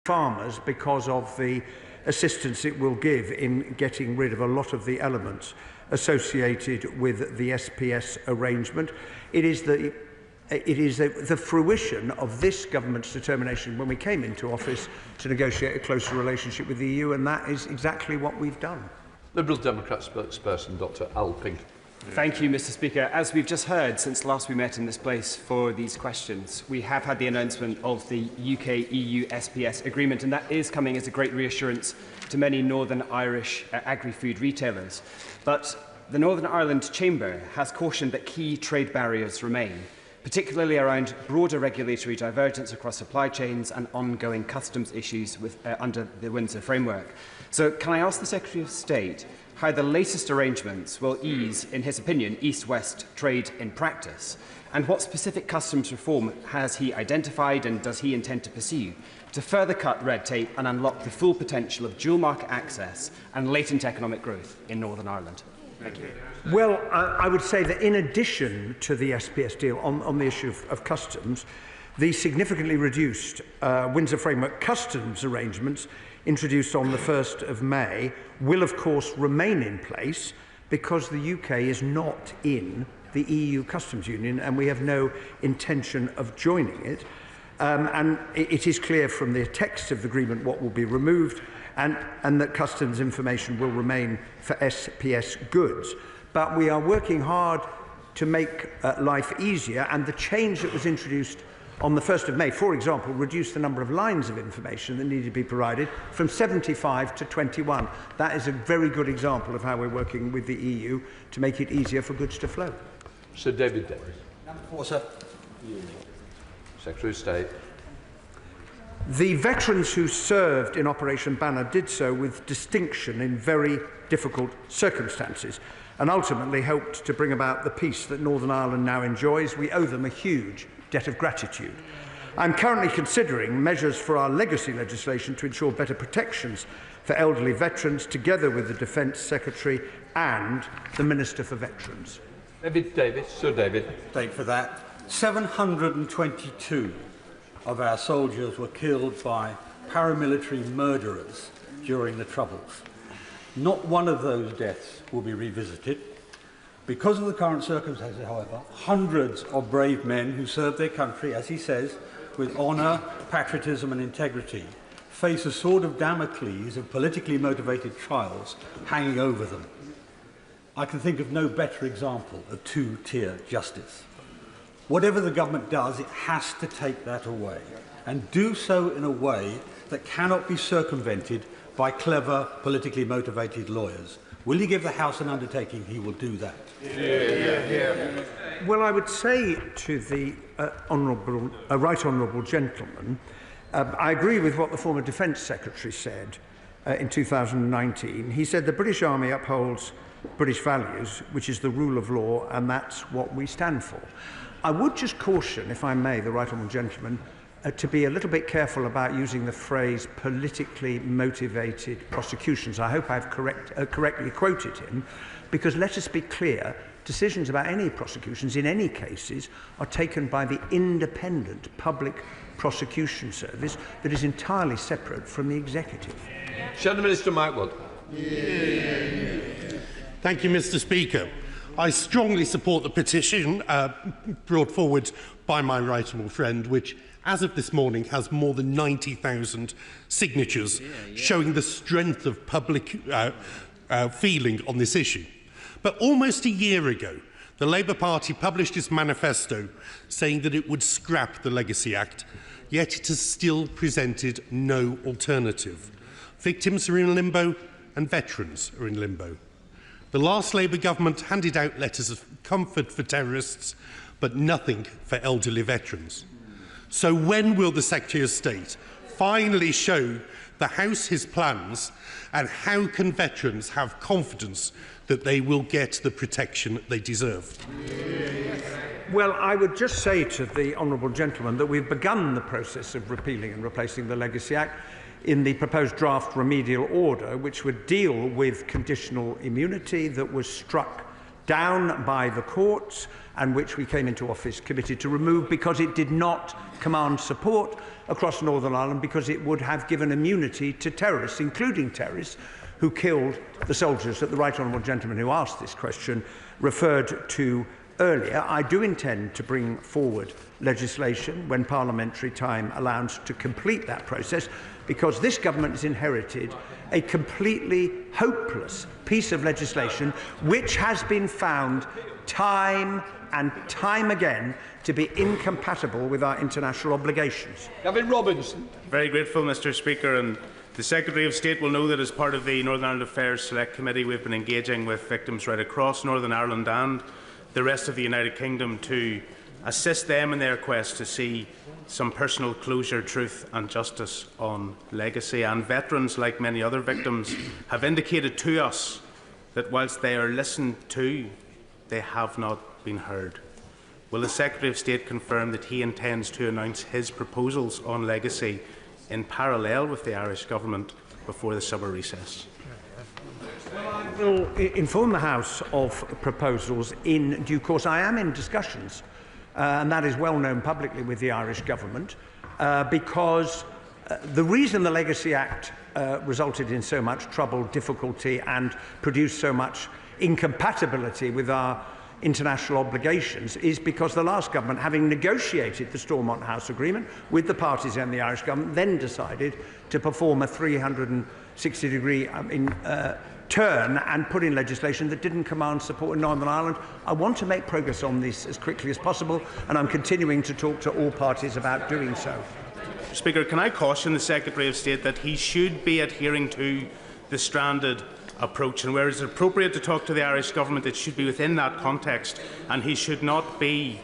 farmers because of the assistance it will give in getting rid of a lot of the elements associated with the SPS arrangement. It is the fruition of this government's determination when we came into office to negotiate a closer relationship with the EU, and that is exactly what we've done. Liberal Democrat spokesperson Dr Alping. Thank you, Mr Speaker. As we've just heard, since last we met in this place for these questions, we have had the announcement of the UK-EU SPS agreement, and that is coming as a great reassurance to many Northern Irish agri-food retailers. But the Northern Ireland Chamber has cautioned that key trade barriers remain, particularly around broader regulatory divergence across supply chains and ongoing customs issues under the Windsor framework. So can I ask the Secretary of State how the latest arrangements will ease, in his opinion, East-West trade in practice, and what specific customs reform has he identified and does he intend to pursue to further cut red tape and unlock the full potential of dual market access and latent economic growth in Northern Ireland? Thank you. Well, I would say that in addition to the SPS deal on the issue of customs, the significantly reduced Windsor Framework customs arrangements introduced on the 1st of May will of course remain in place because the UK is not in the EU Customs Union and we have no intention of joining it. And it is clear from the text of the agreement what will be removed and that customs information will remain for SPS goods. But we are working hard to make life easier, and the change that was introduced on the 1st of May, for example, reduced the number of lines of information that needed to be provided from 75 to 21. That is a very good example of how we're working with the EU to make it easier for goods to flow. Sir David Davis. Number 4, sir. Secretary of State. The veterans who served in Operation Banner did so with distinction in very difficult circumstances and ultimately helped to bring about the peace that Northern Ireland now enjoys. We owe them a huge debt of gratitude. I'm currently considering measures for our legacy legislation to ensure better protections for elderly veterans, together with the Defence Secretary and the Minister for Veterans. David Davis. Sir David. Thank you for that. 722 of our soldiers were killed by paramilitary murderers during the Troubles. Not one of those deaths will be revisited. Because of the current circumstances, however, hundreds of brave men who served their country, as he says, with honour, patriotism and integrity, face a sword of Damocles of politically motivated trials hanging over them. I can think of no better example of two-tier justice. Whatever the government does, it has to take that away, and do so in a way that cannot be circumvented by clever, politically motivated lawyers. Will he give the House an undertaking he will do that? Well, I would say to the right honourable gentleman, I agree with what the former Defence Secretary said in 2019. He said the British Army upholds British values, which is the rule of law, and that's what we stand for. I would just caution, if I may, the right honourable gentleman, to be a little bit careful about using the phrase politically motivated prosecutions. I hope I've correctly quoted him, because let us be clear, decisions about any prosecutions in any cases are taken by the independent public prosecution service that is entirely separate from the executive. Shadow Minister Mike Wood. Thank you, Mr Speaker. I strongly support the petition brought forward by my right honourable friend, which, as of this morning, has more than 90,000 signatures, showing the strength of public feeling on this issue. But almost a year ago, the Labour Party published its manifesto saying that it would scrap the Legacy Act, yet it has still presented no alternative. Victims are in limbo and veterans are in limbo. The last Labour government handed out letters of comfort for terrorists, but nothing for elderly veterans. So when will the Secretary of State finally show the House his plans, and how can veterans have confidence that they will get the protection they deserve? Well, I would just say to the honourable gentleman that we've begun the process of repealing and replacing the Legacy Act in the proposed draft remedial order, which would deal with conditional immunity that was struck down by the courts and which we came into office committed to remove because it did not command support across Northern Ireland, because it would have given immunity to terrorists, including terrorists who killed the soldiers that the right honourable gentleman who asked this question referred to earlier. I do intend to bring forward legislation when parliamentary time allows to complete that process, because this government has inherited a completely hopeless piece of legislation which has been found time and time again to be incompatible with our international obligations. Gavin Robinson. Very grateful, Mr. Speaker, and the Secretary of State will know that as part of the Northern Ireland Affairs Select Committee, we've been engaging with victims right across Northern Ireland and the rest of the United Kingdom to assist them in their quest to see some personal closure, truth and justice on legacy. And veterans, like many other victims, have indicated to us that whilst they are listened to, they have not been heard. Will the Secretary of State confirm that he intends to announce his proposals on legacy in parallel with the Irish Government before the summer recess? I will inform the House of proposals in due course. I am in discussions, and that is well known publicly, with the Irish Government, because the reason the Legacy Act resulted in so much trouble, difficulty and produced so much incompatibility with our international obligations is because the last government, having negotiated the Stormont House Agreement with the parties and the Irish Government, then decided to perform a 360-degree turn and put in legislation that didn't command support in Northern Ireland. I want to make progress on this as quickly as possible, and I'm continuing to talk to all parties about doing so. Speaker, can I caution the Secretary of State that he should be adhering to the stranded approach, and where it is appropriate to talk to the Irish Government, it should be within that context, and he should not be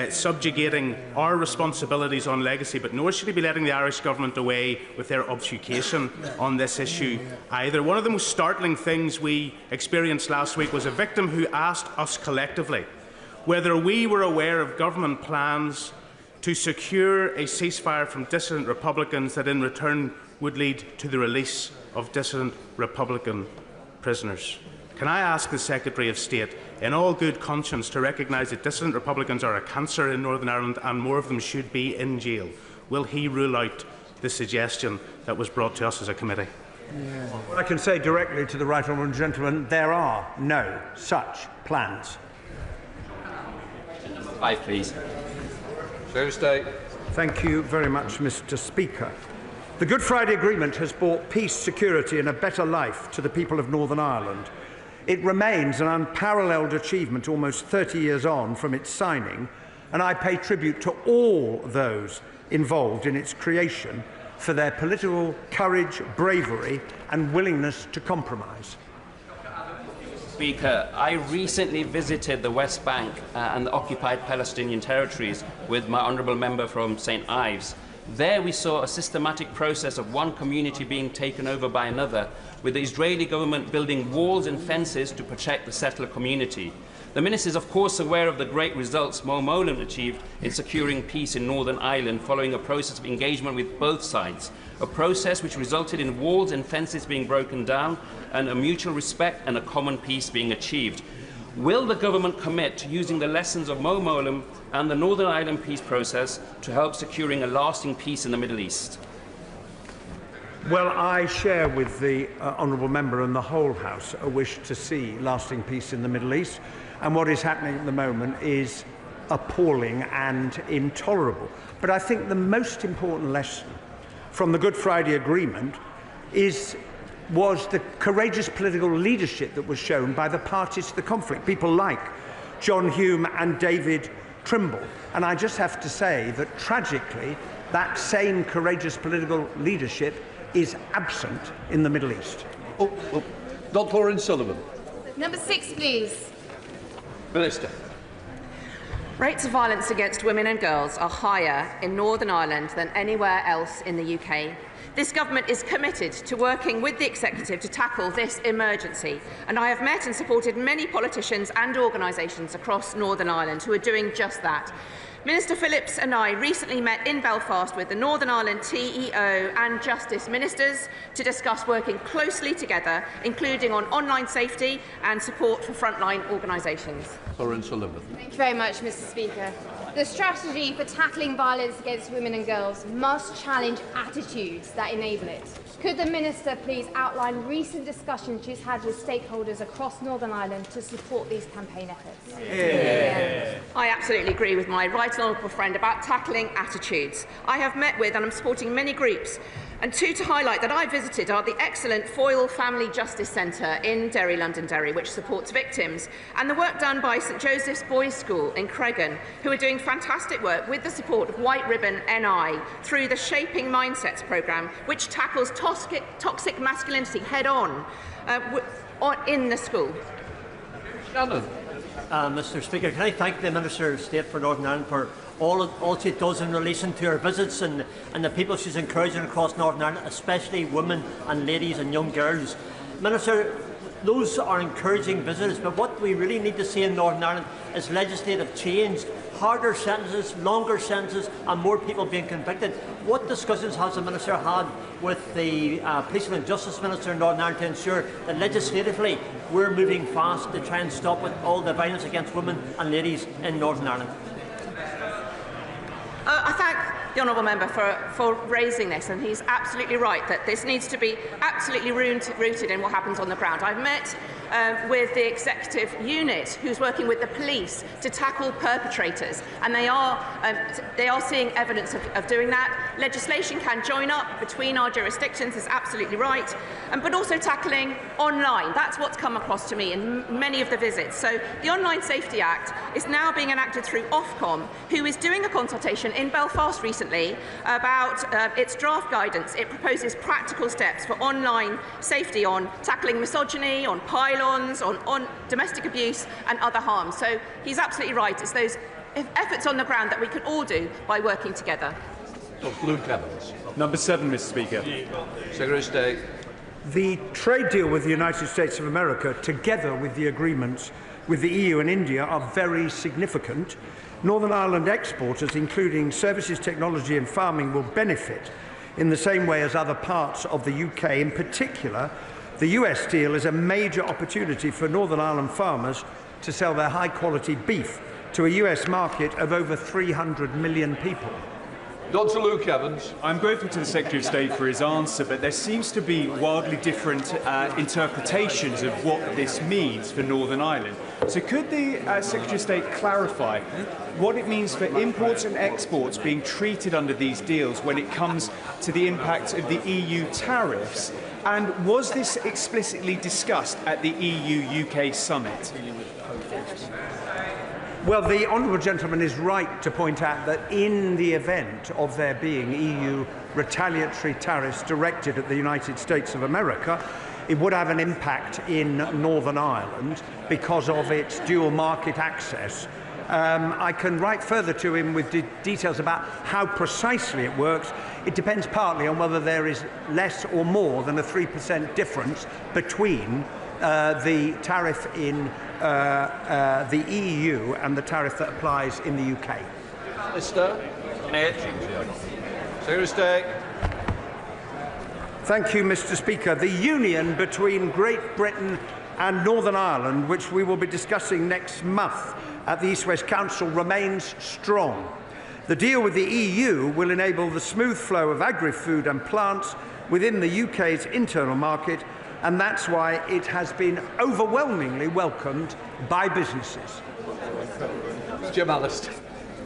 subjugating our responsibilities on legacy, but nor should he be letting the Irish Government away with their obfuscation on this issue either. One of the most startling things we experienced last week was a victim who asked us collectively whether we were aware of government plans to secure a ceasefire from dissident Republicans that in return would lead to the release of dissident Republican prisoners. Can I ask the Secretary of State, in all good conscience, to recognise that dissident Republicans are a cancer in Northern Ireland and more of them should be in jail? Will he rule out the suggestion that was brought to us as a committee? Well, I can say directly to the right honourable gentleman, there are no such plans. Number 5, please. Secretary of State. Thank you very much, Mr. Speaker. The Good Friday Agreement has brought peace, security and a better life to the people of Northern Ireland. It remains an unparalleled achievement almost 30 years on from its signing, and I pay tribute to all those involved in its creation for their political courage, bravery and willingness to compromise. Speaker, I recently visited the West Bank and the occupied Palestinian territories with my honourable member from St. Ives. There we saw a systematic process of one community being taken over by another, with the Israeli government building walls and fences to protect the settler community. The Minister is of course aware of the great results Mo Mowlam achieved in securing peace in Northern Ireland following a process of engagement with both sides, a process which resulted in walls and fences being broken down and a mutual respect and a common peace being achieved. Will the government commit to using the lessons of Mo Mowlam and the Northern Ireland peace process to help securing a lasting peace in the Middle East? Well, I share with the honourable member and the whole House a wish to see lasting peace in the Middle East, and what is happening at the moment is appalling and intolerable. But I think the most important lesson from the Good Friday Agreement was the courageous political leadership that was shown by the parties to the conflict, people like John Hume and David Trimble. And I just have to say that tragically that same courageous political leadership is absent in the Middle East. Dr. Lauren Sullivan. Number 6, please. Minister. Rates of violence against women and girls are higher in Northern Ireland than anywhere else in the UK. This government is committed to working with the Executive to tackle this emergency, and I have met and supported many politicians and organisations across Northern Ireland who are doing just that. Minister Phillips and I recently met in Belfast with the Northern Ireland TEO and Justice Ministers to discuss working closely together, including on online safety and support for frontline organisations. Lawrence Sullivan. Thank you very much, Mr. Speaker. The strategy for tackling violence against women and girls must challenge attitudes that enable it. Could the Minister please outline recent discussions she's had with stakeholders across Northern Ireland to support these campaign efforts? Yeah. I absolutely agree with my right honourable friend about tackling attitudes. I have met with and I'm supporting many groups, and two to highlight that I visited are the excellent Foyle Family Justice Centre in Derry, Londonderry, which supports victims, and the work done by St Joseph's Boys School in Cregan, who are doing fantastic work with the support of White Ribbon NI through the Shaping Mindsets programme, which tackles toxic masculinity head-on in the school. Shannon. Mr. Speaker, can I thank the Minister of State for Northern Ireland for all she does in relation to her visits and the people she's encouraging across Northern Ireland, especially women and ladies and young girls. Minister, those are encouraging visits, but what we really need to see in Northern Ireland is legislative change, harder sentences, longer sentences and more people being convicted. What discussions has the Minister had with the Police and Justice Minister in Northern Ireland to ensure that legislatively we're moving fast to try and stop with all the violence against women and ladies in Northern Ireland? I thank the honourable member for raising this, and he's absolutely right that this needs to be absolutely rooted in what happens on the ground. I've met with the executive unit who's working with the police to tackle perpetrators, and they are seeing evidence of doing that. Legislation can join up between our jurisdictions, is absolutely right, but also tackling online. That's what's come across to me in many of the visits. So the Online Safety Act is now being enacted through Ofcom, who is doing a consultation in Belfast recently about its draft guidance. It proposes practical steps for online safety on tackling misogyny, on pylons, on domestic abuse and other harm. So he's absolutely right. It's those efforts on the ground that we can all do by working together. Luke Evans. Number 7, Mr. Speaker. Secretary of State. The trade deal with the United States of America, together with the agreements with the EU and India, are very significant. Northern Ireland exporters, including services, technology and farming, will benefit in the same way as other parts of the UK. In particular, the US deal is a major opportunity for Northern Ireland farmers to sell their high-quality beef to a US market of over 300 million people. Dr. Luke Evans. I'm grateful to the Secretary of State for his answer, but there seems to be wildly different interpretations of what this means for Northern Ireland. So could the Secretary of State clarify what it means for imports and exports being treated under these deals when it comes to the impact of the EU tariffs? And was this explicitly discussed at the EU-UK summit? Well, the honourable gentleman is right to point out that in the event of there being EU retaliatory tariffs directed at the United States of America, it would have an impact in Northern Ireland because of its dual market access. I can write further to him with details about how precisely it works. It depends partly on whether there is less or more than a 3% difference between the tariff in the EU and the tariff that applies in the UK. Minister. Secretary of State. Thank you, Mr. Speaker. The union between Great Britain and Northern Ireland, which we will be discussing next month at the East-West Council, remains strong. The deal with the EU will enable the smooth flow of agri-food and plants within the UK's internal market, and that's why it has been overwhelmingly welcomed by businesses. Jim Allister.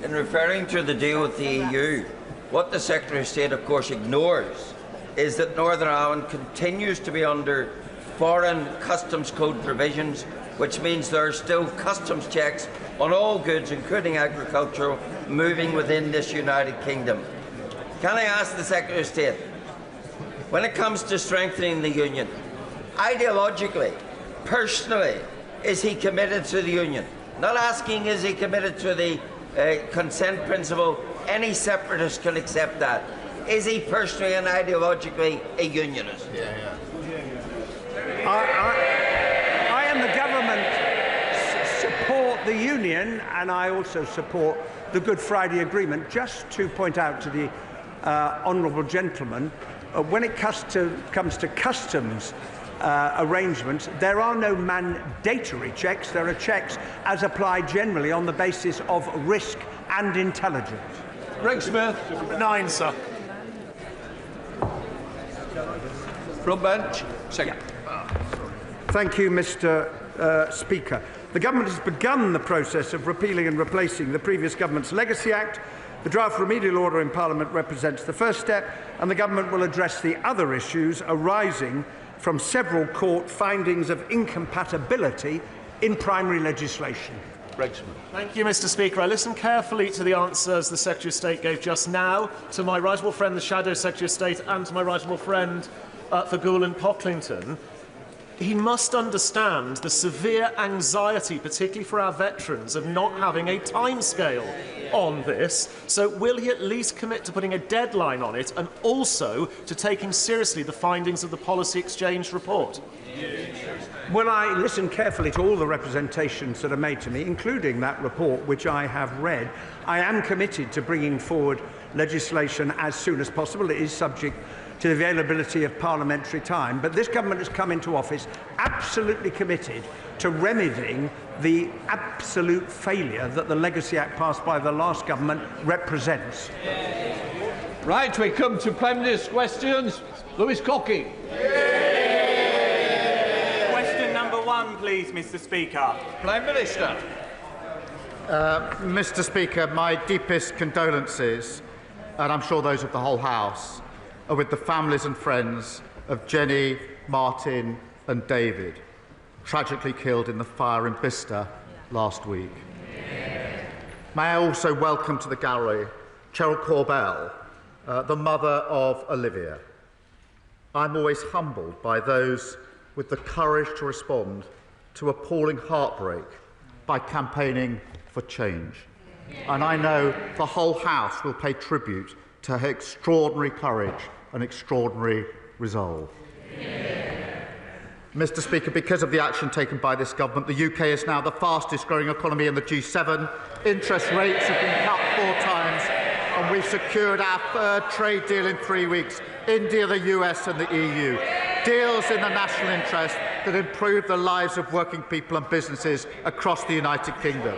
In referring to the deal with the EU, what the Secretary of State of course ignores is that Northern Ireland continues to be under foreign customs code provisions, which means there are still customs checks on all goods, including agricultural, moving within this United Kingdom. Can I ask the Secretary of State, when it comes to strengthening the Union, ideologically, personally, is he committed to the Union? Not asking is he committed to the consent principle. Any separatist can accept that. Is he personally and ideologically a unionist? I and the government support the union, and I also support the Good Friday Agreement, just to point out to the honourable gentleman, when it comes to customs arrangements, there are no mandatory checks. There are checks as applied generally on the basis of risk and intelligence. Greg Smith. 9, sir. Front bench. Second. Thank you, Mr. Speaker. The government has begun the process of repealing and replacing the previous government's Legacy Act. The draft remedial order in Parliament represents the first step, and the government will address the other issues arising from several court findings of incompatibility in primary legislation. Thank you, Mr. Speaker. I listened carefully to the answers the Secretary of State gave just now to my right honourable friend, the Shadow Secretary of State, and to my right honourable friend for Goole and Pocklington. He must understand the severe anxiety, particularly for our veterans, of not having a timescale on this. So will he at least commit to putting a deadline on it and also to taking seriously the findings of the Policy Exchange report? Well, I listened carefully to all the representations that are made to me, including that report which I have read. I am committed to bringing forward legislation as soon as possible. It is subject to the availability of parliamentary time, but this government has come into office absolutely committed to remedying the absolute failure that the Legacy Act passed by the last government represents. Right, we come to Prime Minister's questions. Lewis Cocky. Question number 1, please, Mr. Speaker. Prime Minister. Mr. Speaker, my deepest condolences, and I'm sure those of the whole House, are with the families and friends of Jenny, Martin and David, tragically killed in the fire in Bicester last week. May I also welcome to the gallery Cheryl Corbell, the mother of Olivia. I'm always humbled by those with the courage to respond to appalling heartbreak by campaigning for change. And I know the whole House will pay tribute to her extraordinary courage and extraordinary resolve. Mr. Speaker, because of the action taken by this government, the UK is now the fastest growing economy in the G7. Interest rates have been cut 4 times, and we've secured our 3rd trade deal in 3 weeks. India, the US and the EU. Deals in the national interest that improve the lives of working people and businesses across the United Kingdom.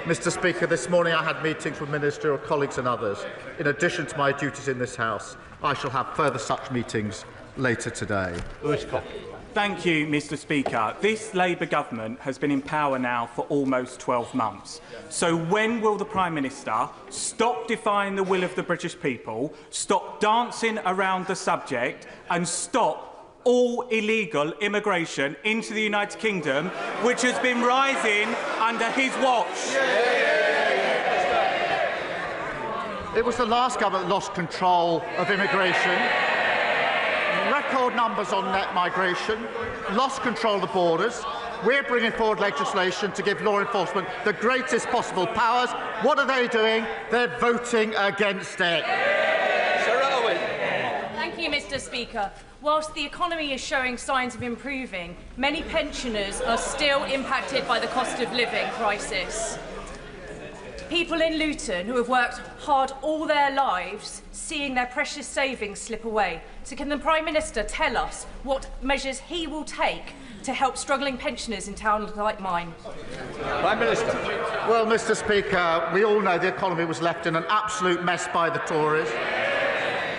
Mr. Speaker, this morning I had meetings with ministerial colleagues and others. In addition to my duties in this House, I shall have further such meetings later today. Thank you, Mr. Speaker. This Labour government has been in power now for almost 12 months. So when will the Prime Minister stop defying the will of the British people, stop dancing around the subject and stop all illegal immigration into the United Kingdom, which has been rising under his watch? It was the last government that lost control of immigration. Record numbers on net migration, lost control of the borders. We're bringing forward legislation to give law enforcement the greatest possible powers. What are they doing? They're voting against it. Thank you, Mr. Speaker. Whilst the economy is showing signs of improving, many pensioners are still impacted by the cost of living crisis. People in Luton who have worked hard all their lives, seeing their precious savings slip away. So can the Prime Minister tell us what measures he will take to help struggling pensioners in towns like mine? Prime Minister. Well, Mr. Speaker, we all know the economy was left in an absolute mess by the Tories.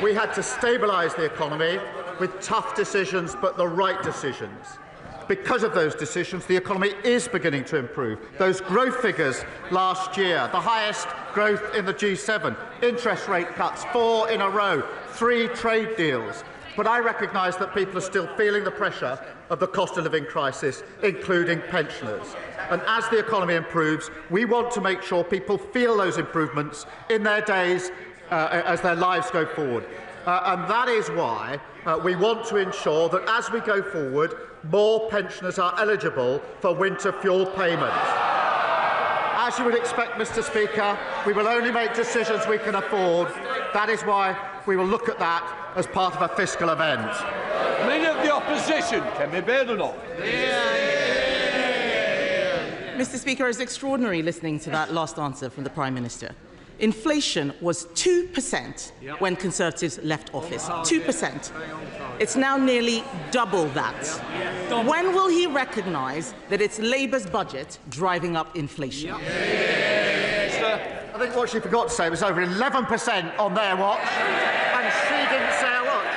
We had to stabilise the economy with tough decisions, but the right decisions. Because of those decisions, the economy is beginning to improve. Those growth figures last year, the highest growth in the G7, interest rate cuts, 4 in a row, 3 trade deals. But I recognise that people are still feeling the pressure of the cost of living crisis, including pensioners. And as the economy improves, we want to make sure people feel those improvements in their days as their lives go forward. And that is why we want to ensure that as we go forward, more pensioners are eligible for winter fuel payments. As you would expect, Mr. Speaker, we will only make decisions we can afford. That is why we will look at that as part of a fiscal event. Leader of the Opposition, Kemi Badenoch. Mr. Speaker, it's extraordinary listening to that last answer from the Prime Minister. Inflation was 2% when Conservatives left office. 2%. It's now nearly double that. When will he recognise that it's Labour's budget driving up inflation? I think what she forgot to say was over 11% on their watch, and she didn't say a word.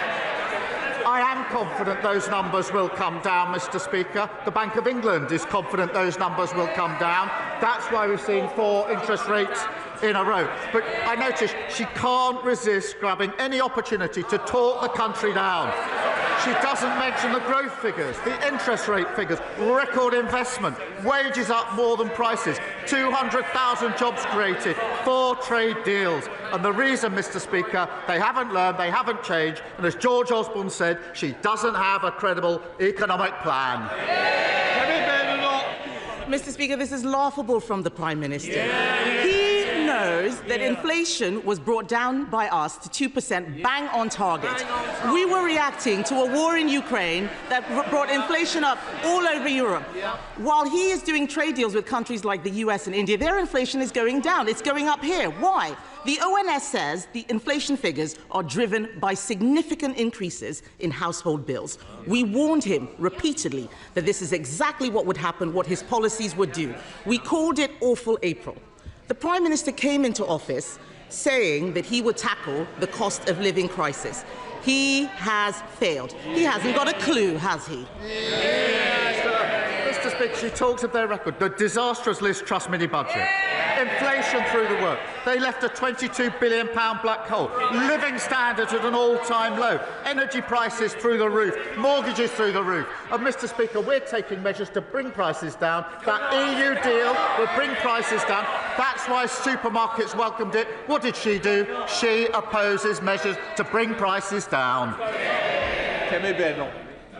I am confident those numbers will come down, Mr. Speaker. The Bank of England is confident those numbers will come down. That's why we've seen 4 interest rates in a row. But I notice she can't resist grabbing any opportunity to talk the country down. She doesn't mention the growth figures, the interest rate figures, record investment, wages up more than prices, 200,000 jobs created, 4 trade deals. And the reason, Mr. Speaker, they haven't learned, they haven't changed, and as George Osborne said, she doesn't have a credible economic plan. Mr. Speaker, this is laughable from the Prime Minister. He knows that inflation was brought down by us to 2%, bang on target. We were reacting to a war in Ukraine that brought inflation up all over Europe. While he is doing trade deals with countries like the US and India, their inflation is going down. It's going up here. Why? The ONS says the inflation figures are driven by significant increases in household bills. We warned him repeatedly that this is exactly what would happen, what his policies would do. We called it Awful April. The Prime Minister came into office saying that he would tackle the cost of living crisis. He has failed. He hasn't got a clue, has he? Mr. Speaker, she talks of their record, the disastrous Liz Truss mini-budget, inflation through the work. They left a £22 billion black hole, living standards at an all-time low, energy prices through the roof, mortgages through the roof. And, Mr. Speaker, we're taking measures to bring prices down. That EU deal will bring prices down. That's why supermarkets welcomed it. What did she do? She opposes measures to bring prices down. Kemi Badenoch.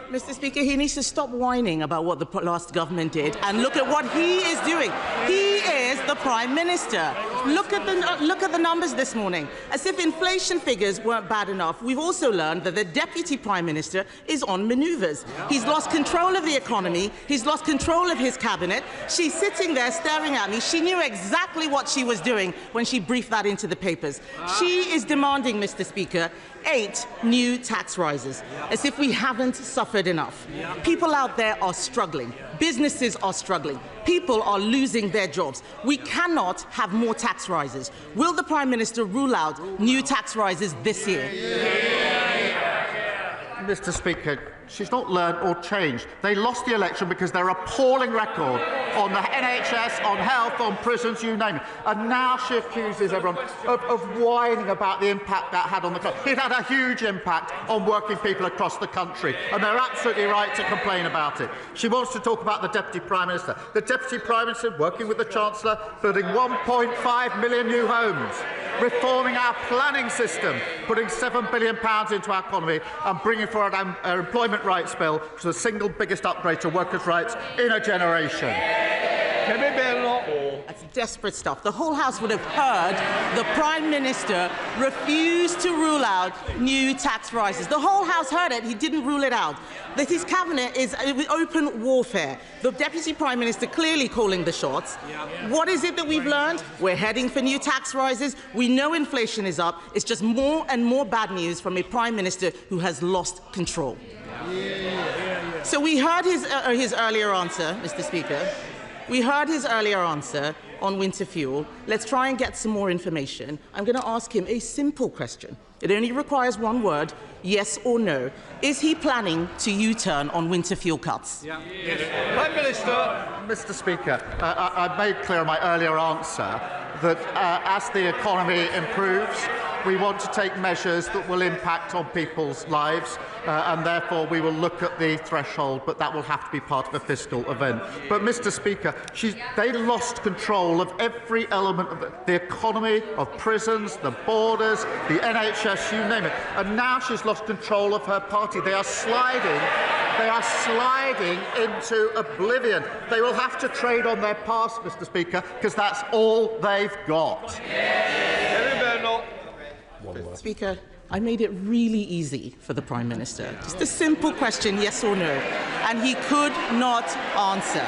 Mr. Speaker, he needs to stop whining about what the last government did and look at what he is doing. He is the Prime Minister. Look at the numbers this morning. As if inflation figures weren't bad enough, we've also learned that the Deputy Prime Minister is on manoeuvres. He's lost control of the economy. He's lost control of his cabinet. She's sitting there staring at me. She knew exactly what she was doing when she briefed that into the papers. She is demanding, Mr. Speaker, 8 new tax rises, as if we haven't suffered enough. People out there are struggling. Businesses are struggling. People are losing their jobs. We cannot have more tax rises. Will the Prime Minister rule out new tax rises this year? Mr. Speaker, she's not learned or changed. They lost the election because their appalling record on the NHS, on health, on prisons, you name it. And now she accuses everyone of whining about the impact that had on the country. It had a huge impact on working people across the country, and they're absolutely right to complain about it. She wants to talk about the Deputy Prime Minister. The Deputy Prime Minister, working with the Chancellor, building 1.5 million new homes, reforming our planning system, putting £7 billion into our economy and bringing forward our employment rights bill, which is the single biggest upgrade to workers' rights in a generation. That's desperate stuff. The whole House would have heard the Prime Minister refuse to rule out new tax rises. The whole House heard it. He didn't rule it out. That his cabinet is open warfare. The Deputy Prime Minister clearly calling the shots. What is it that we've learned? We're heading for new tax rises. We know inflation is up. It's just more and more bad news from a Prime Minister who has lost control. So we heard his earlier answer, Mr. Speaker. We heard his earlier answer on winter fuel. Let's try and get some more information. I'm going to ask him a simple question. It only requires one word, yes or no. Is he planning to U-turn on winter fuel cuts? Prime Minister. Mr. Speaker, I made clear in my earlier answer that as the economy improves, we want to take measures that will impact on people's lives, and therefore we will look at the threshold, but that will have to be part of a fiscal event. But, Mr. Speaker, they lost control of every element of the economy, of prisons, the borders, the NHS, you name it. And now she's lost control of her party. They are sliding into oblivion. They will have to trade on their past, Mr. Speaker, because that's all they've got. Speaker, I made it really easy for the Prime Minister. Just a simple question, yes or no. And he could not answer.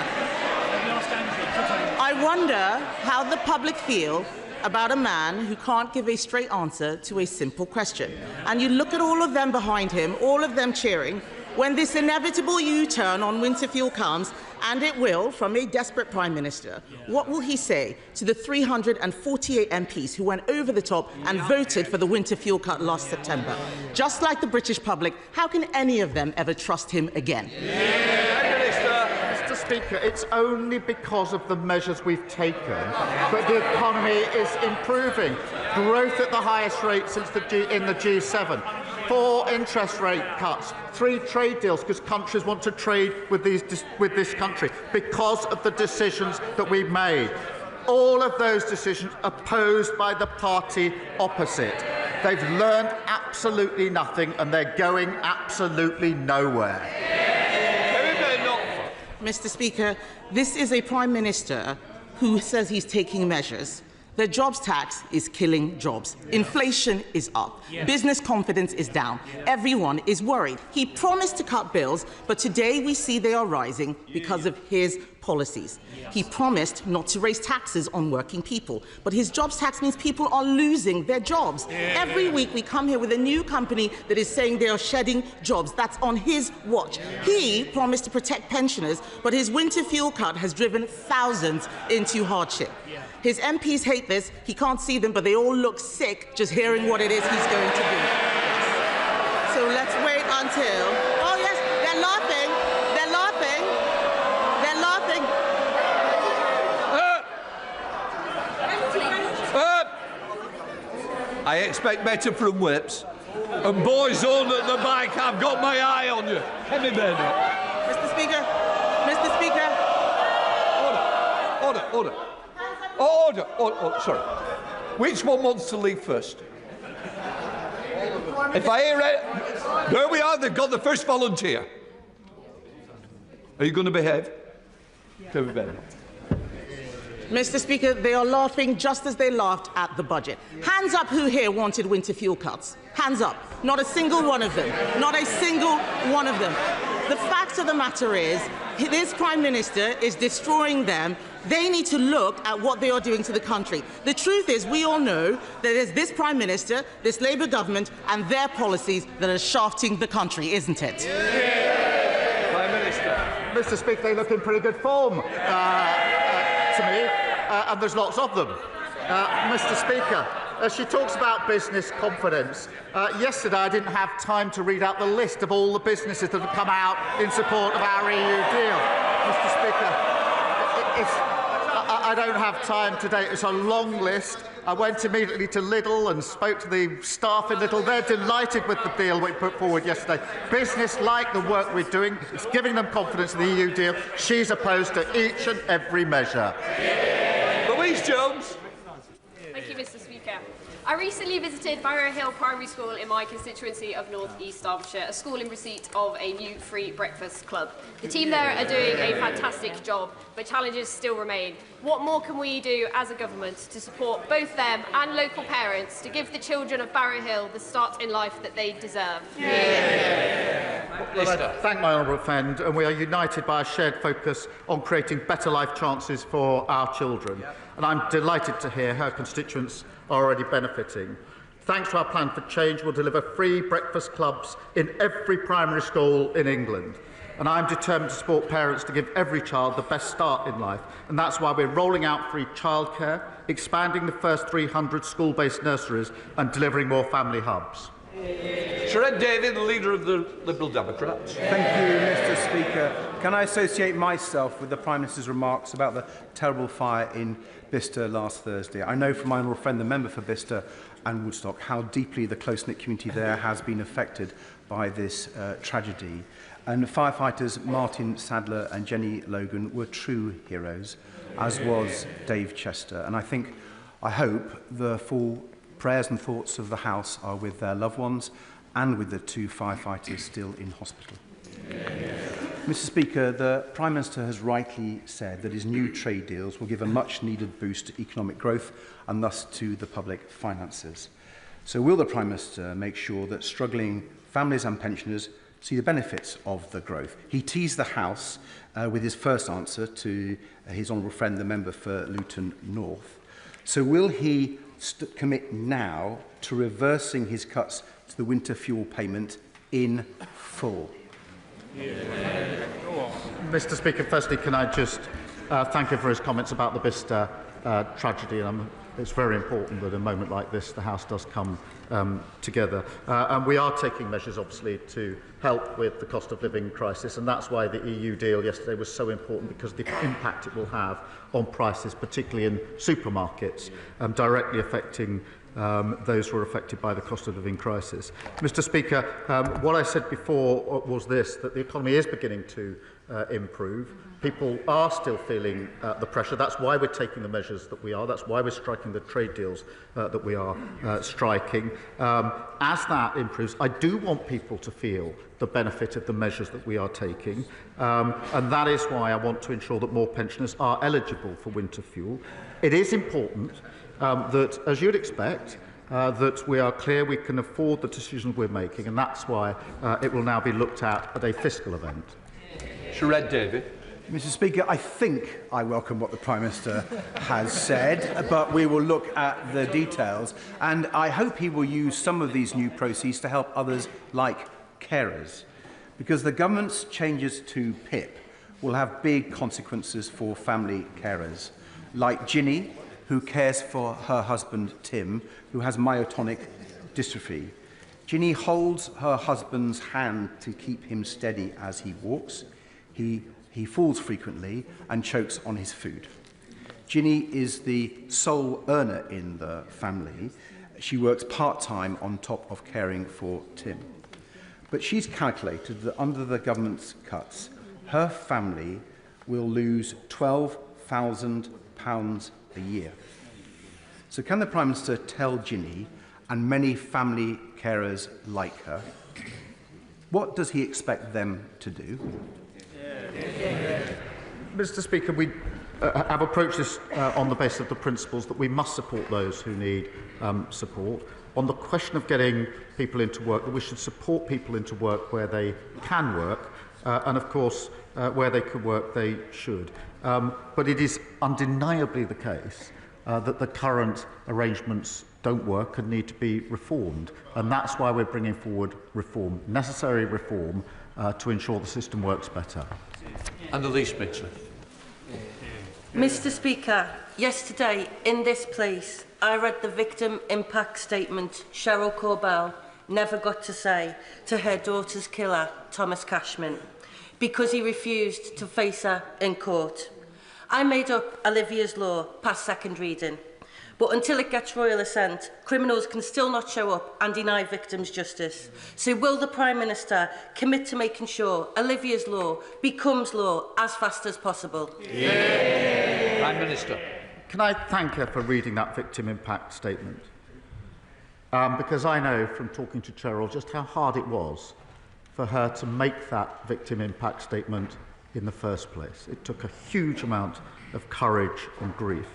I wonder how the public feel about a man who can't give a straight answer to a simple question. And you look at all of them behind him, all of them cheering, when this inevitable U-turn on winter fuel comes, and it will, from a desperate Prime Minister. What will he say to the 348 MPs who went over the top and voted for the winter fuel cut last September? Just like the British public, how can any of them ever trust him again? Mr. Speaker, it's only because of the measures we've taken that the economy is improving. Growth at the highest rate since in the G7. 4 interest rate cuts, 3 trade deals because countries want to trade with this country because of the decisions that we've made. All of those decisions opposed by the party opposite. They've learned absolutely nothing and they're going absolutely nowhere. Mr. Speaker, this is a Prime Minister who says he's taking measures. The jobs tax is killing jobs. Inflation is up. Business confidence is down. Everyone is worried. He promised to cut bills, but today we see they are rising because of his policies. He promised not to raise taxes on working people, but his jobs tax means people are losing their jobs. Every week we come here with a new company that is saying they are shedding jobs. That's on his watch. He promised to protect pensioners, but his winter fuel cut has driven thousands into hardship. His MPs hate this. He can't see them, but they all look sick just hearing what it is he's going to do. So let's wait until... Oh, yes, they're laughing. They're laughing. They're laughing. I expect better from whips. And boys on at the back, I've got my eye on you. Kemi Badenoch. Mr. Speaker. Mr. Speaker. Order. Order. Sorry. Which one wants to leave first? If I hear it, there we are. They've got the first volunteer. Are you going to behave? Kemi Badenoch. Mr. Speaker, they are laughing just as they laughed at the budget. Hands up who here wanted winter fuel cuts. Hands up. Not a single one of them. Not a single one of them. The fact of the matter is, this Prime Minister is destroying them. They need to look at what they are doing to the country. The truth is, we all know that it's this Prime Minister, this Labour government and their policies that are shafting the country, isn't it? Prime Minister. Mr. Speaker, they look in pretty good form to me, and there's lots of them. Mr. Speaker, she talks about business confidence. Yesterday, I didn't have time to read out the list of all the businesses that have come out in support of our EU deal. Mr. Speaker, I don't have time today. It's a long list. I went immediately to Lidl and spoke to the staff in Lidl. They're delighted with the deal we put forward yesterday. Business like the work we're doing. It's giving them confidence in the EU deal. She's opposed to each and every measure. Louise Jones. Thank you, Mr. Speaker. I recently visited Barrow Hill Primary School in my constituency of North East Derbyshire, a school in receipt of a new free breakfast club. The team there are doing a fantastic job, but challenges still remain. What more can we do as a government to support both them and local parents to give the children of Barrow Hill the start in life that they deserve? Well, I thank my honourable friend, and we are united by a shared focus on creating better life chances for our children. And I'm delighted to hear her constituents are already benefiting. Thanks to our plan for change, we'll deliver free breakfast clubs in every primary school in England. And I'm determined to support parents to give every child the best start in life. And that's why we're rolling out free childcare, expanding the first 300 school-based nurseries and delivering more family hubs. Sherette David, the leader of the Liberal Democrats. Thank you, Mr. Speaker. Can I associate myself with the Prime Minister's remarks about the terrible fire in Bicester last Thursday? I know from my honourable friend, the member for Bicester and Woodstock, how deeply the close-knit community there has been affected by this tragedy. And firefighters Martin Sadler and Jenny Logan were true heroes, as was Dave Chester. And I hope the full prayers and thoughts of the House are with their loved ones and with the 2 firefighters still in hospital. Mr. Speaker, the Prime Minister has rightly said that his new trade deals will give a much-needed boost to economic growth and thus to the public finances. So will the Prime Minister make sure that struggling families and pensioners see the benefits of the growth. He teased the House with his first answer to his honourable friend, the member for Luton North. So will he commit now to reversing his cuts to the winter fuel payment in full? Mr. Speaker, firstly, can I just thank him for his comments about the Bicester tragedy. It's very important that in a moment like this the House does come together. And we are taking measures, obviously, to help with the cost of living crisis, and that's why the EU deal yesterday was so important, because the impact it will have on prices, particularly in supermarkets, directly affecting those who are affected by the cost of living crisis. Mr. Speaker, what I said before was this, that the economy is beginning to improve. People are still feeling the pressure. That's why we're taking the measures that we are. That's why we're striking the trade deals that we are striking. As that improves, I do want people to feel the benefit of the measures that we are taking. And that is why I want to ensure that more pensioners are eligible for winter fuel. It is important that, as you'd expect, that we are clear we can afford the decisions we're making, and that's why it will now be looked at a fiscal event. Sherrod David. Mr. Speaker, I think I welcome what the Prime Minister has said, but we will look at the details, and I hope he will use some of these new proceeds to help others like carers, because the government's changes to PIP will have big consequences for family carers, like Ginny, who cares for her husband Tim, who has myotonic dystrophy. Ginny holds her husband's hand to keep him steady as he walks. He falls frequently and chokes on his food. Ginny is the sole earner in the family. She works part-time on top of caring for Tim. But she's calculated that under the government's cuts, her family will lose £12,000 a year. So can the Prime Minister tell Ginny and many family carers like her, what does he expect them to do? Mr. Speaker, we have approached this on the basis of the principles that we must support those who need support. On the question of getting people into work, that we should support people into work where they can work, and of course, where they can work, they should. But it is undeniably the case that the current arrangements don't work and need to be reformed. And that's why we're bringing forward reform, necessary reform, to ensure the system works better. Annalise Mitchell. Mr. Speaker, yesterday in this place I read the victim impact statement Cheryl Corbell never got to say to her daughter's killer, Thomas Cashman, because he refused to face her in court. I made up Olivia's Law past second reading, but until it gets royal assent, criminals can still not show up and deny victims justice. So will the Prime Minister commit to making sure Olivia's Law becomes law as fast as possible? Yeah. Prime Minister. Can I thank her for reading that victim impact statement? Because I know from talking to Cheryl just how hard it was for her to make that victim impact statement in the first place. It took a huge amount of courage and grief.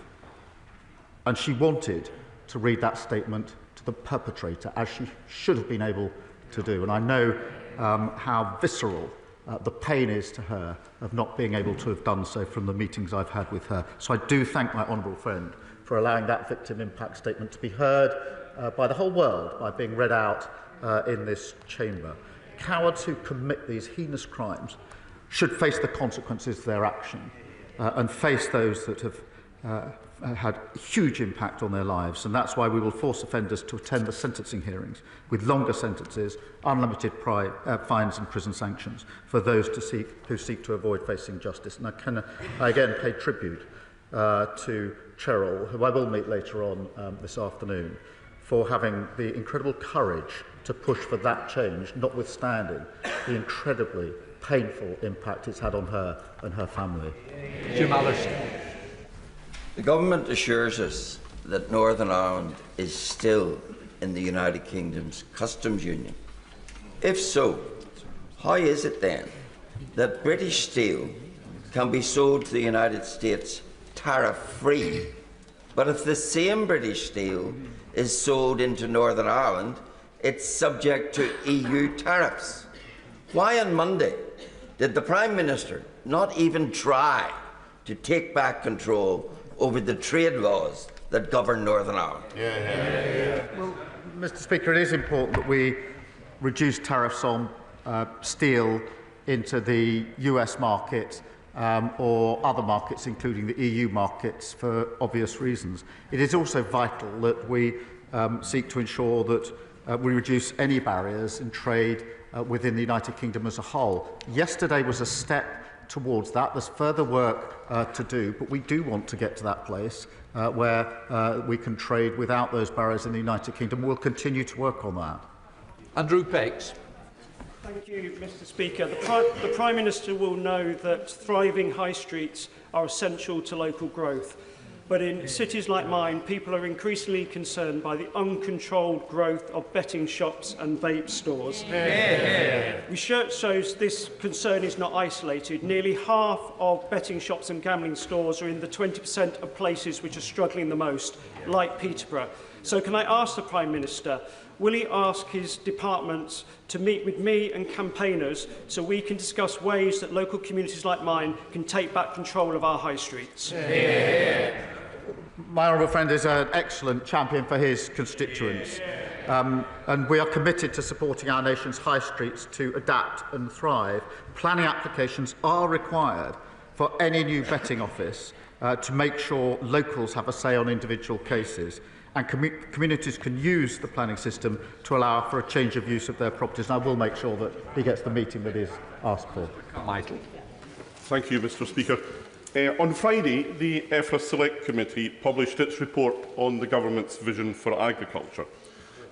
And she wanted to read that statement to the perpetrator, as she should have been able to do. And I know how visceral the pain is to her of not being able to have done so from the meetings I've had with her. So I do thank my honourable friend for allowing that victim impact statement to be heard by the whole world, by being read out in this chamber. Cowards who commit these heinous crimes should face the consequences of their action and face those that have had huge impact on their lives, and that's why we will force offenders to attend the sentencing hearings with longer sentences, unlimited fines and prison sanctions for those who seek to avoid facing justice. And I again pay tribute to Cheryl, who I will meet later on this afternoon, for having the incredible courage to push for that change, notwithstanding the incredibly painful impact it's had on her and her family. Jim Allister. The government assures us that Northern Ireland is still in the United Kingdom's customs union. If so, how is it then that British steel can be sold to the United States tariff-free, but if the same British steel is sold into Northern Ireland, it's subject to EU tariffs? Why on Monday did the Prime Minister not even try to take back control over the trade laws that govern Northern Ireland? Well, Mr. Speaker, it is important that we reduce tariffs on steel into the US market or other markets, including the EU markets, for obvious reasons. It is also vital that we seek to ensure that we reduce any barriers in trade within the United Kingdom as a whole. Yesterday was a step towards that. There's further work to do, but we do want to get to that place where we can trade without those barriers in the United Kingdom. We'll continue to work on that. Andrew Pex. Thank you, Mr. Speaker. The Prime Minister will know that thriving high streets are essential to local growth. But in cities like mine, people are increasingly concerned by the uncontrolled growth of betting shops and vape stores. Research shows this concern is not isolated. Nearly half of betting shops and gambling stores are in the 20% of places which are struggling the most, like Peterborough. So can I ask the Prime Minister, will he ask his departments to meet with me and campaigners so we can discuss ways that local communities like mine can take back control of our high streets? My honourable friend is an excellent champion for his constituents, and we are committed to supporting our nation's high streets to adapt and thrive. Planning applications are required for any new betting office to make sure locals have a say on individual cases, and communities can use the planning system to allow for a change of use of their properties. And I will make sure that he gets the meeting that is asked for. Michael. Thank you, Mr. Speaker. On Friday, the EFRA Select Committee published its report on the Government's vision for agriculture.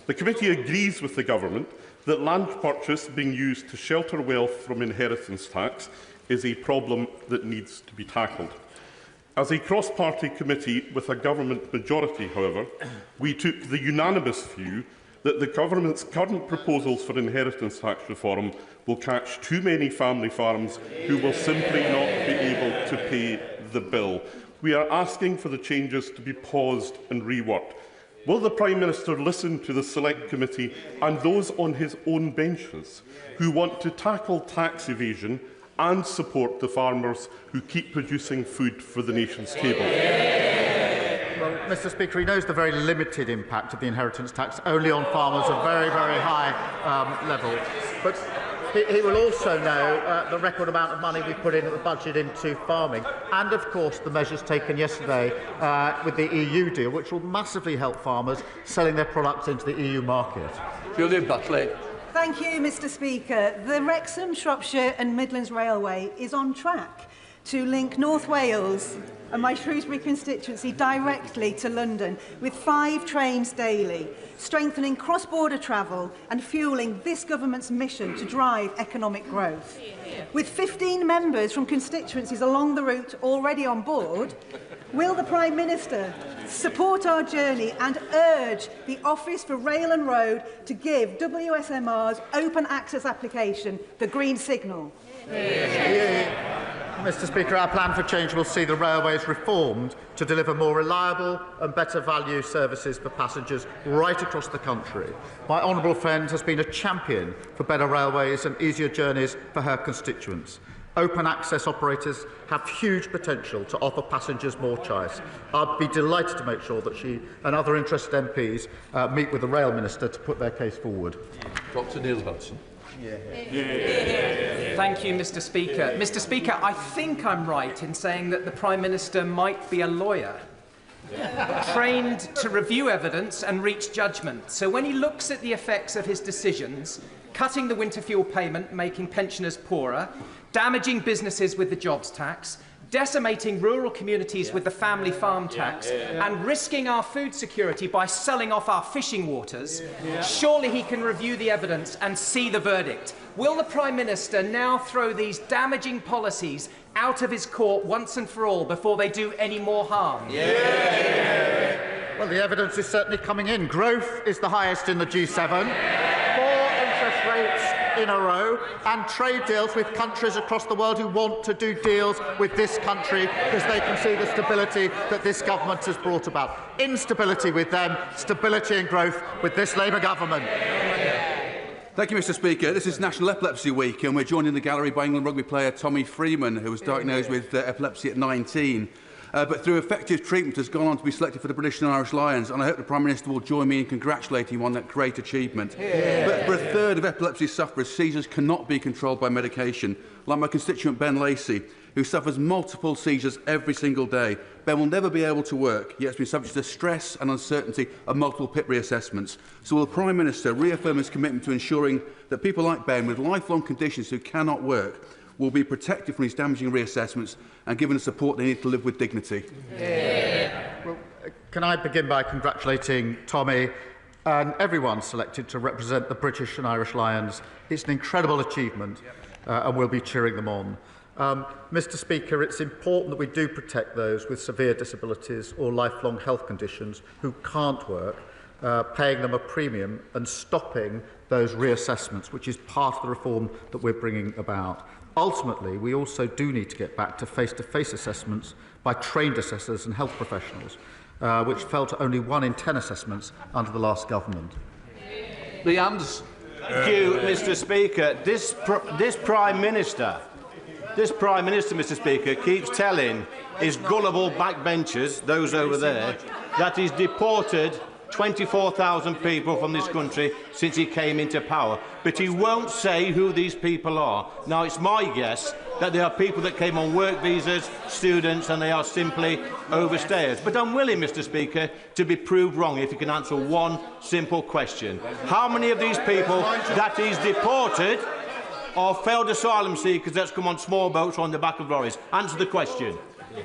The committee agrees with the Government that land purchase being used to shelter wealth from inheritance tax is a problem that needs to be tackled. As a cross-party committee with a government majority, however, we took the unanimous view that the Government's current proposals for inheritance tax reform will catch too many family farms who will simply not be able to pay the bill. We are asking for the changes to be paused and reworked. Will the Prime Minister listen to the Select Committee and those on his own benches who want to tackle tax evasion and support the farmers who keep producing food for the nation's table? Well, Mr. Speaker, he knows the very limited impact of the inheritance tax, only on farmers of very, very high level. But he will also know the record amount of money we put in at the budget into farming, and of course the measures taken yesterday with the EU deal, which will massively help farmers selling their products into the EU market. Julia Butley. Thank you, Mr. Speaker. The Wrexham, Shropshire and Midlands Railway is on track to link North Wales and my Shrewsbury constituency directly to London with 5 trains daily, strengthening cross-border travel and fuelling this government's mission to drive economic growth. With 15 members from constituencies along the route already on board, will the Prime Minister support our journey and urge the Office for Rail and Road to give WSMR's open access application the green signal? Mr. Speaker, our plan for change will see the railways reformed to deliver more reliable and better value services for passengers right across the country. My honourable friend has been a champion for better railways and easier journeys for her constituents. Open access operators have huge potential to offer passengers more choice. I'd be delighted to make sure that she and other interested MPs meet with the Rail Minister to put their case forward. Dr. Neil Hudson. Thank you, Mr. Speaker. Mr. Speaker, I think I'm right in saying that the Prime Minister might be a lawyer, trained to review evidence and reach judgment. So when he looks at the effects of his decisions, cutting the winter fuel payment, making pensioners poorer, damaging businesses with the jobs tax, decimating rural communities with the family farm tax, and risking our food security by selling off our fishing waters, surely he can review the evidence and see the verdict. Will the Prime Minister now throw these damaging policies out of his court once and for all before they do any more harm? Well, the evidence is certainly coming in. Growth is the highest in the G7. 4 interest rates in a row, and trade deals with countries across the world who want to do deals with this country because they can see the stability that this government has brought about. Instability with them, stability and growth with this Labour government. Thank you, Mr. Speaker. This is National Epilepsy Week, and we're joined in the gallery by England rugby player Tommy Freeman, who was diagnosed with epilepsy at 19. But through effective treatment has gone on to be selected for the British and Irish Lions, and I hope the Prime Minister will join me in congratulating him on that great achievement. But for a third of epilepsy sufferers, seizures cannot be controlled by medication, like my constituent Ben Lacey, who suffers multiple seizures every single day. Ben will never be able to work, yet has been subject to stress and uncertainty of multiple PIP reassessments. So will the Prime Minister reaffirm his commitment to ensuring that people like Ben with lifelong conditions who cannot work will be protected from these damaging reassessments and given the support they need to live with dignity? Well, can I begin by congratulating Tommy and everyone selected to represent the British and Irish Lions. It's an incredible achievement, and we'll be cheering them on. Mr. Speaker, it's important that we do protect those with severe disabilities or lifelong health conditions who can't work, paying them a premium and stopping those reassessments, which is part of the reform that we're bringing about. Ultimately, we also do need to get back to face-to-face assessments by trained assessors and health professionals, which fell to only 1 in 10 assessments under the last government. Thank you, Mr. Speaker. This Prime Minister, Mr. Speaker, keeps telling his gullible backbenchers, those over there, that he's deported 24,000 people from this country since he came into power. But he won't say who these people are. Now, it's my guess that they are people that came on work visas, students, and they are simply overstayers. But I'm willing, Mr. Speaker, to be proved wrong if you can answer one simple question. How many of these people that he's deported are failed asylum seekers that's come on small boats or on the back of lorries? Answer the question.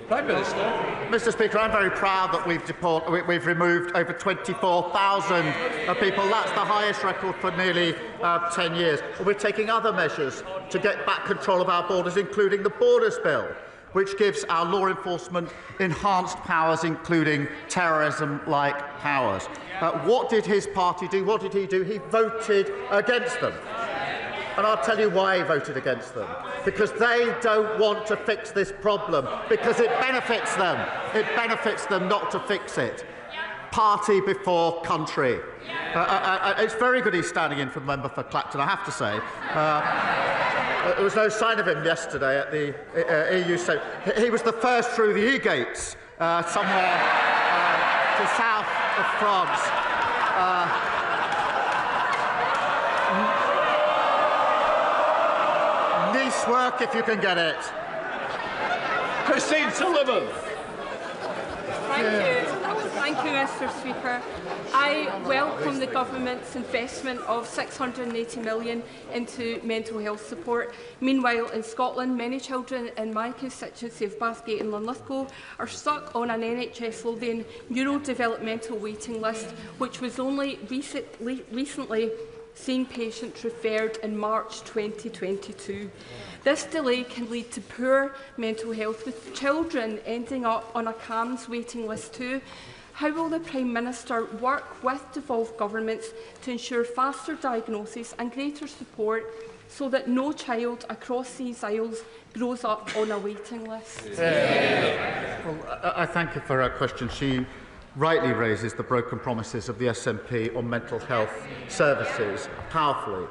Prime Minister. Mr. Speaker, I'm very proud that we've removed over 24,000 people. That's the highest record for nearly 10 years. We're taking other measures to get back control of our borders, including the Borders Bill, which gives our law enforcement enhanced powers, including terrorism-like powers. What did his party do? What did he do? He voted against them. And I'll tell you why he voted against them. Because they don't want to fix this problem. Because it benefits them. It benefits them not to fix it. Party before country. It's very good he's standing in for the member for Clacton, I have to say. There was no sign of him yesterday at the EU. So he was the first through the E-gates somewhere to south of France. Nice work if you can get it. Christine Sullivan. Thank you, Mr. Speaker. I welcome the Government's investment of £680 million into mental health support. Meanwhile, in Scotland, many children in my constituency of Bathgate and Linlithgow are stuck on an NHS Lothian neurodevelopmental waiting list, which was only recently seen patients referred in March 2022. This delay can lead to poor mental health, with children ending up on a CAMHS waiting list too. How will the Prime Minister work with devolved governments to ensure faster diagnosis and greater support so that no child across these aisles grows up on a waiting list? Well, I thank you for her question. She rightly raises the broken promises of the SNP on mental health services powerfully.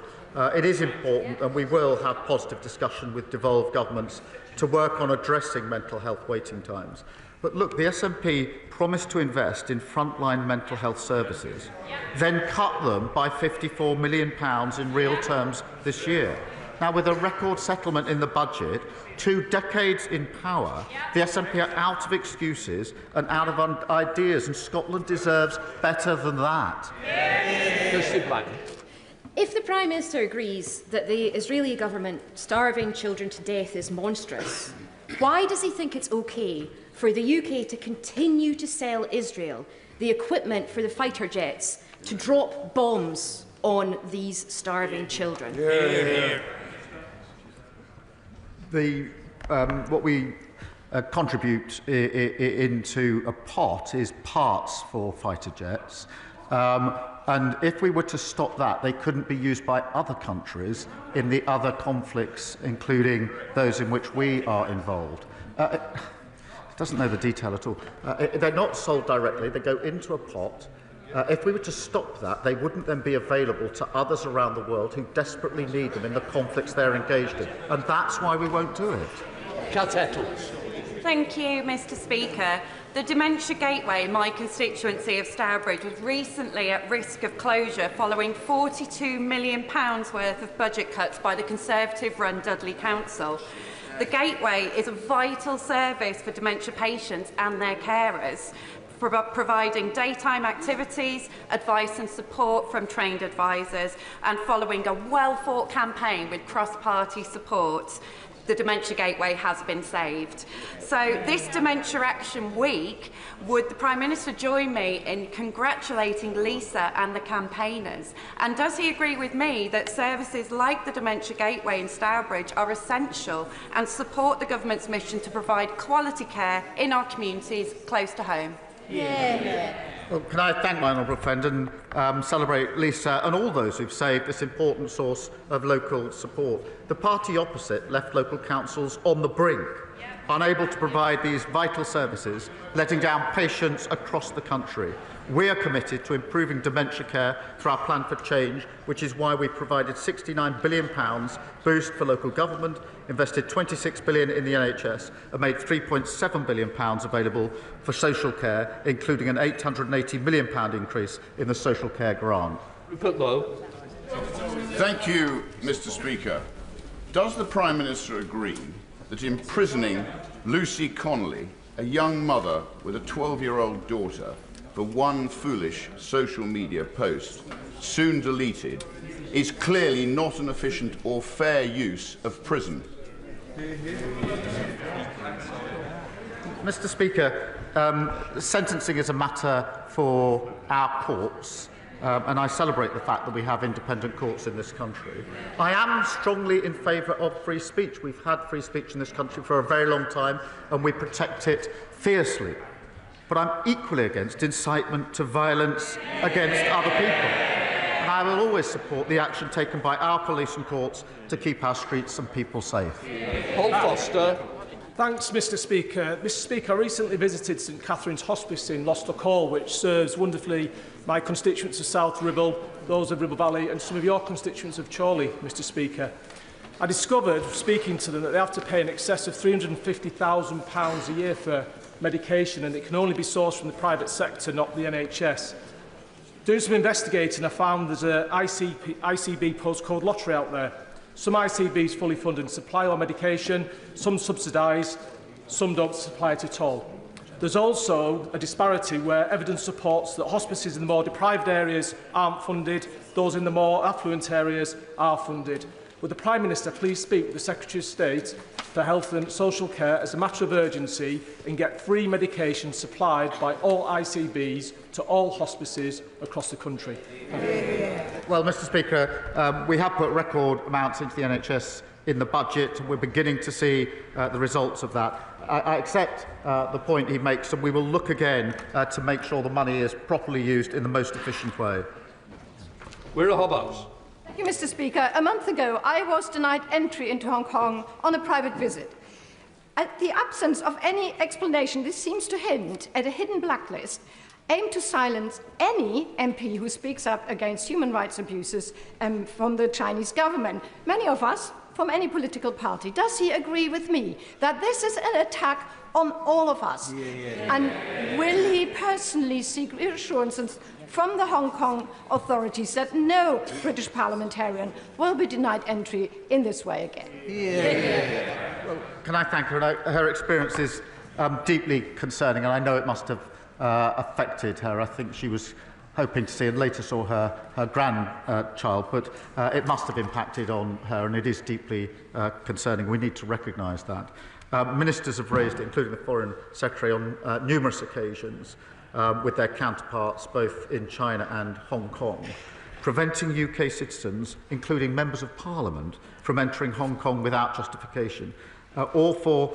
It is important, and we will have positive discussion with devolved governments to work on addressing mental health waiting times. But look, the SNP promised to invest in frontline mental health services, then cut them by £54 million in real terms this year. Now, with a record settlement in the budget, 2 decades in power, the SNP are out of excuses and out of ideas, and Scotland deserves better than that. If the Prime Minister agrees that the Israeli government starving children to death is monstrous, why does he think it's OK for the UK to continue to sell Israel the equipment for the fighter jets to drop bombs on these starving children? What we contribute into a pot is parts for fighter jets. And if we were to stop that, they couldn't be used by other countries in the other conflicts, including those in which we are involved. It doesn't know the detail at all. They're not sold directly. They go into a pot. If we were to stop that, they wouldn't then be available to others around the world who desperately need them in the conflicts they're engaged in. And that's why we won't do it. Cat Ettles. Thank you, Mr. Speaker. The Dementia Gateway, my constituency of Stourbridge, was recently at risk of closure following £42 million worth of budget cuts by the Conservative-run Dudley Council. The Gateway is a vital service for dementia patients and their carers, providing daytime activities, advice and support from trained advisors, and following a well-fought campaign with cross-party support, the Dementia Gateway has been saved. So this Dementia Action Week, would the Prime Minister join me in congratulating Lisa and the campaigners? And does he agree with me that services like the Dementia Gateway in Stourbridge are essential and support the government's mission to provide quality care in our communities close to home? Yeah. Well, can I thank my honourable friend and celebrate Lisa and all those who've saved this important source of local support. The party opposite left local councils on the brink, unable to provide these vital services, letting down patients across the country. We are committed to improving dementia care through our Plan for Change, which is why we provided £69 billion boost for local government, invested £26 billion in the NHS, and made £3.7 billion available for social care, including an £880 million increase in the social care grant. Rupert Lowe. Thank you, Mr. Speaker. Does the Prime Minister agree that imprisoning Lucy Connolly, a young mother with a 12-year-old daughter, for one foolish social media post, soon deleted, is clearly not an efficient or fair use of prison? Mr. Speaker, sentencing is a matter for our courts, and I celebrate the fact that we have independent courts in this country. I am strongly in favour of free speech. We've had free speech in this country for a very long time, and we protect it fiercely. But I'm equally against incitement to violence against other people. And I will always support the action taken by our police and courts to keep our streets and people safe. Paul Foster. Thanks, Mr. Speaker. Mr. Speaker, I recently visited St Catherine's Hospice in Lostock, which serves wonderfully my constituents of South Ribble, those of Ribble Valley, and some of your constituents of Chorley, Mr. Speaker. I discovered, speaking to them, that they have to pay in excess of £350,000 a year for medication, and it can only be sourced from the private sector, not the NHS. Doing some investigating, I found there's an ICB postcode lottery out there. Some ICBs fully fund and supply our medication, some subsidise, some don't supply it at all. There's also a disparity where evidence supports that hospices in the more deprived areas aren't funded, those in the more affluent areas are funded. Would the Prime Minister please speak with the Secretary of State for Health and Social Care as a matter of urgency and get free medication supplied by all ICBs to all hospices across the country? Well, Mr. Speaker, we have put record amounts into the NHS in the budget, and we're beginning to see the results of that. I accept the point he makes, and we will look again to make sure the money is properly used in the most efficient way. We're a Hobbs. Thank you, Mr. Speaker. A month ago, I was denied entry into Hong Kong on a private visit. At the absence of any explanation, this seems to hint at a hidden blacklist aimed to silence any MP who speaks up against human rights abuses from the Chinese government. Many of us from any political party. Does he agree with me that this is an attack on all of us? And will he personally seek reassurances from the Hong Kong authorities that no British parliamentarian will be denied entry in this way again? Well, can I thank her? Her experience is deeply concerning, and I know it must have affected her. I think she was hoping to see and later saw her grandchild, but it must have impacted on her, and it is deeply concerning. We need to recognise that. Ministers have raised it, including the Foreign Secretary, on numerous occasions with their counterparts both in China and Hong Kong, preventing UK citizens, including members of Parliament, from entering Hong Kong without justification, or for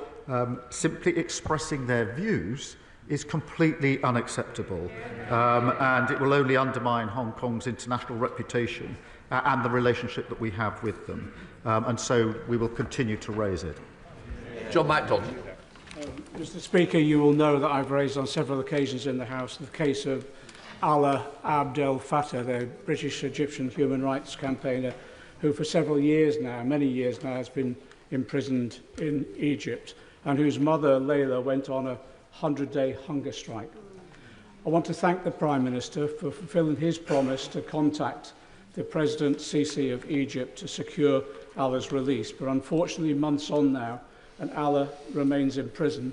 simply expressing their views, is completely unacceptable, and it will only undermine Hong Kong's international reputation and the relationship that we have with them. And so we will continue to raise it. John MacDonald. Mr. Speaker, you will know that I've raised on several occasions in the House the case of Alaa Abd El Fattah, the British-Egyptian human rights campaigner, who for several years now, many years now, has been imprisoned in Egypt, and whose mother, Layla, went on a 100-day hunger strike. I want to thank the Prime Minister for fulfilling his promise to contact the President Sisi of Egypt to secure Alaa's release. But unfortunately, months on now, and Alaa remains in prison,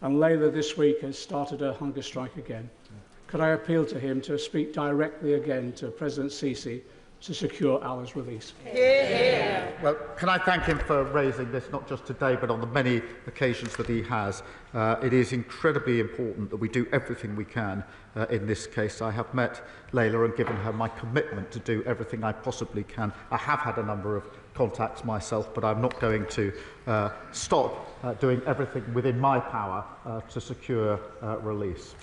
and Layla this week has started her hunger strike again. Could I appeal to him to speak directly again to President Sisi to secure Alaa's release? Well, can I thank him for raising this, not just today, but on the many occasions that he has. It is incredibly important that we do everything we can in this case. I have met Layla and given her my commitment to do everything I possibly can. I have had a number of contacts myself, but I'm not going to stop doing everything within my power to secure release.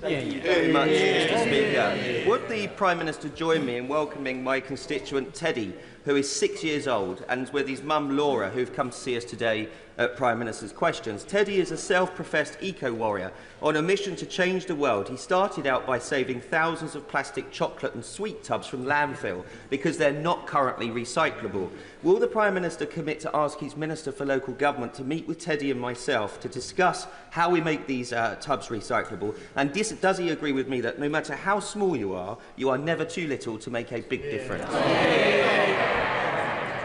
Thank you very much, Mr. Speaker. Would the Prime Minister join me in welcoming my constituent Teddy, who is 6 years old, and with his mum Laura, who've come to see us today at Prime Minister's Questions. Teddy is a self-professed eco-warrior on a mission to change the world. He started out by saving thousands of plastic chocolate and sweet tubs from landfill because they're not currently recyclable. Will the Prime Minister commit to ask his Minister for Local Government to meet with Teddy and myself to discuss how we make these tubs recyclable? And does he agree with me that no matter how small you are never too little to make a big difference?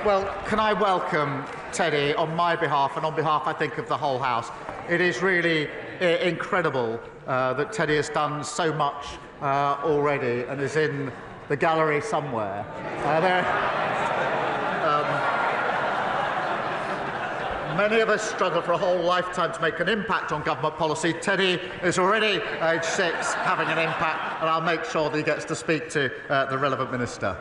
Well, can I welcome Teddy on my behalf and on behalf, I think, of the whole House. It is really incredible that Teddy has done so much already and is in the gallery somewhere. Many of us struggle for a whole lifetime to make an impact on government policy. Teddy is already age 6 having an impact, and I'll make sure that he gets to speak to the relevant minister.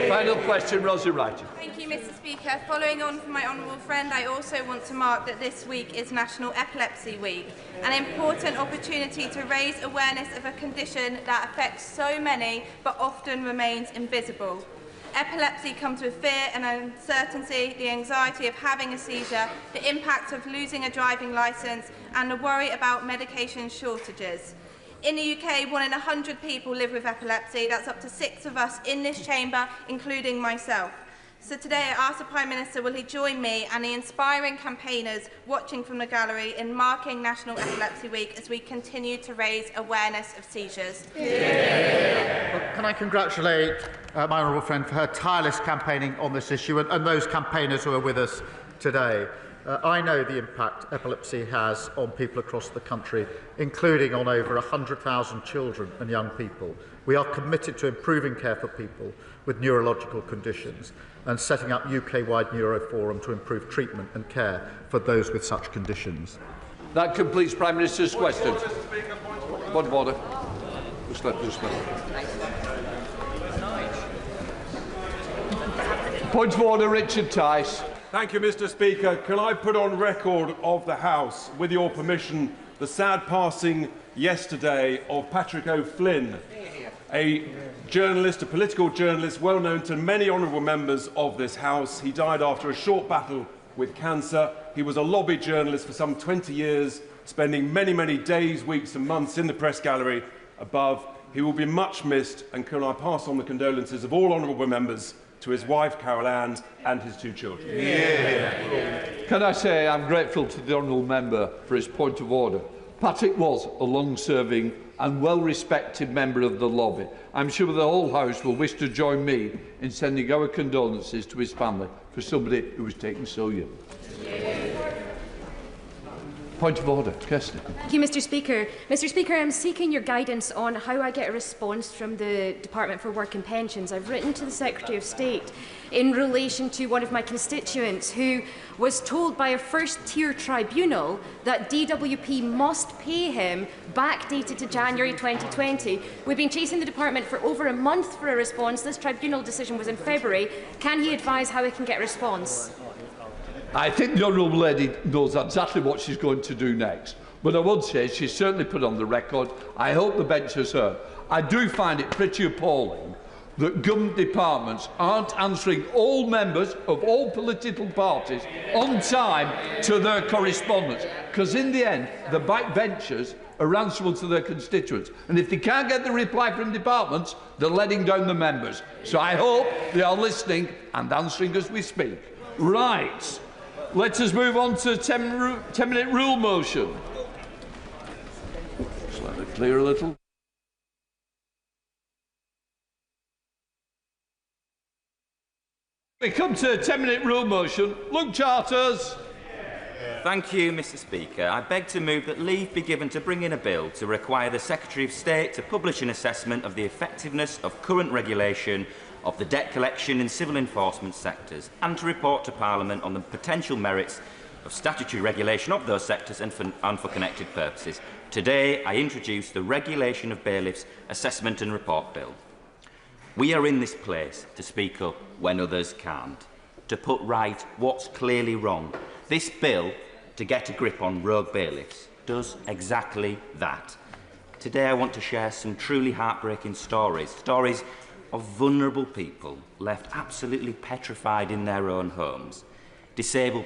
Final question, Rosie Wright. Thank you, Mr. Speaker. Following on from my honourable friend, I also want to mark that this week is National Epilepsy Week, an important opportunity to raise awareness of a condition that affects so many but often remains invisible. Epilepsy comes with fear and uncertainty, the anxiety of having a seizure, the impact of losing a driving licence, and the worry about medication shortages. In the UK, 1 in 100 people live with epilepsy. That's up to 6 of us in this chamber, including myself. So today I ask the Prime Minister, will he join me and the inspiring campaigners watching from the gallery in marking National Epilepsy Week as we continue to raise awareness of seizures? Well, can I congratulate my honourable friend for her tireless campaigning on this issue and those campaigners who are with us today. I know the impact epilepsy has on people across the country, including on over 100,000 children and young people. We are committed to improving care for people with neurological conditions and setting up UK-wide Neuroforum to improve treatment and care for those with such conditions. That completes Prime Minister's question. Point of order. Just let this one. Point of order, Richard Tice. Thank you, Mr. Speaker. Can I put on record of the House, with your permission, the sad passing yesterday of Patrick O'Flynn, a journalist, a political journalist, well known to many honourable members of this House. He died after a short battle with cancer. He was a lobby journalist for some 20 years, spending many, many days, weeks and months in the press gallery above. He will be much missed, and can I pass on the condolences of all honourable members to his wife, Carol Ann, and his 2 children. Can I say I'm grateful to the honourable member for his point of order. Patrick was a long-serving and well-respected member of the lobby. I'm sure the whole House will wish to join me in sending our condolences to his family for somebody who was taken so young. Point of order, Kirsty. Thank you, Mr. Speaker. Mr. Speaker, I'm seeking your guidance on how I get a response from the Department for Work and Pensions. I've written to the Secretary of State in relation to one of my constituents who was told by a first-tier tribunal that DWP must pay him, backdated to January 2020. We've been chasing the department for over a month for a response. This tribunal decision was in February. Can he advise how we can get a response? I think the honourable lady knows exactly what she's going to do next. But I would say she's certainly put on the record. I hope the bench has heard. I do find it pretty appalling that government departments aren't answering all members of all political parties on time to their correspondence, because in the end, the backbenchers are answerable to their constituents. And if they can't get the reply from departments, they're letting down the members. So I hope they are listening and answering as we speak. Right. Let us move on to 10-minute rule motion. Just let it clear a little. We come to 10-minute rule motion. Luke Charters. Thank you, Mr. Speaker. I beg to move that leave be given to bring in a bill to require the Secretary of State to publish an assessment of the effectiveness of current regulation of the debt collection in civil enforcement sectors and to report to Parliament on the potential merits of statutory regulation of those sectors and for connected purposes. Today, I introduce the Regulation of Bailiffs Assessment and Report Bill. We are in this place to speak up when others can't, to put right what's clearly wrong. This bill, to get a grip on rogue bailiffs, does exactly that. Today I want to share some truly heartbreaking stories of vulnerable people left absolutely petrified in their own homes, disabled